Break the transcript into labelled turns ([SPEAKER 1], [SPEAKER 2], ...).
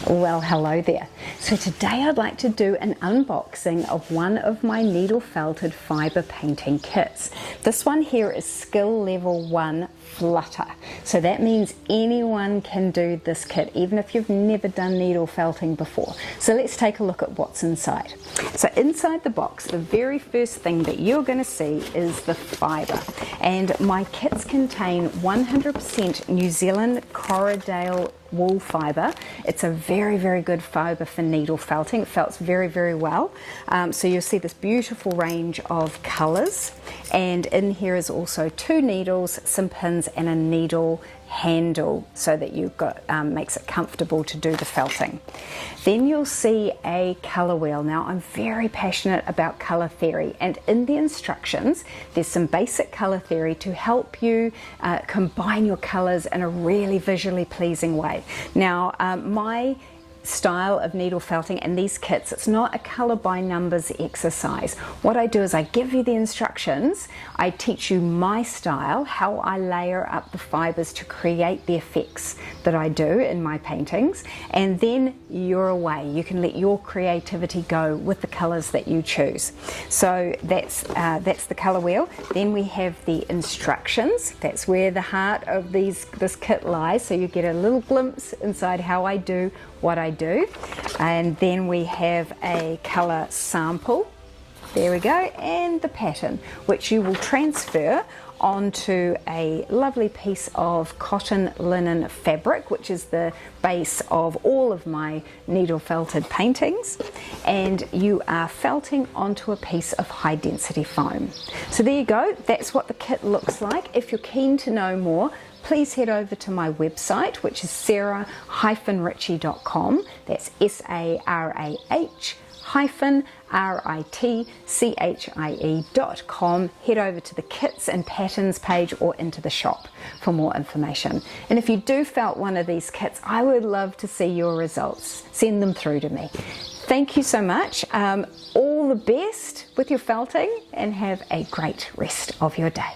[SPEAKER 1] Well, hello there. So today I'd like to do an unboxing of one of my needle felted fibre painting kits. This one here is skill level 1 flutter. So that means anyone can do this kit, even if you've never done needle felting before. So let's take a look at what's inside. So inside the box, the very first thing that you're going to see is the fibre. And my kits contain 100% New Zealand Corriedale wool fibre. It's a very, very good fibre for needle felting. It felts very, very well. So you'll see this beautiful range of colours, and in here is also 2 needles, some pins and a needle handle, so that you've got makes it comfortable to do the felting. Then you'll see a colour wheel. Now I'm very passionate about colour theory, and in the instructions there's some basic colour theory to help you combine your colours in a really visually pleasing way. Now my style of needle felting and these kits, it's not a colour by numbers exercise. What I do is I give you the instructions, I teach you my style, how I layer up the fibres to create the effects that I do in my paintings, and then you're away. You can let your creativity go with the colours that you choose. So that's the colour wheel. Then we have the instructions. That's where the heart of this kit lies, so you get a little glimpse inside how I do what I do. And then we have a colour sample, there we go, and the pattern, which you will transfer onto a lovely piece of cotton linen fabric, which is the base of all of my needle felted paintings, and you are felting onto a piece of high density foam. So there you go, that's what the kit looks like. If you're keen to know more, please head over to my website, which is sarah-ritchie.com. That's sarah-ritchie.com. Head over to the kits and patterns page or into the shop for more information. And if you do felt one of these kits, I would love to see your results. Send them through to me. Thank you so much. All the best with your felting, and have a great rest of your day.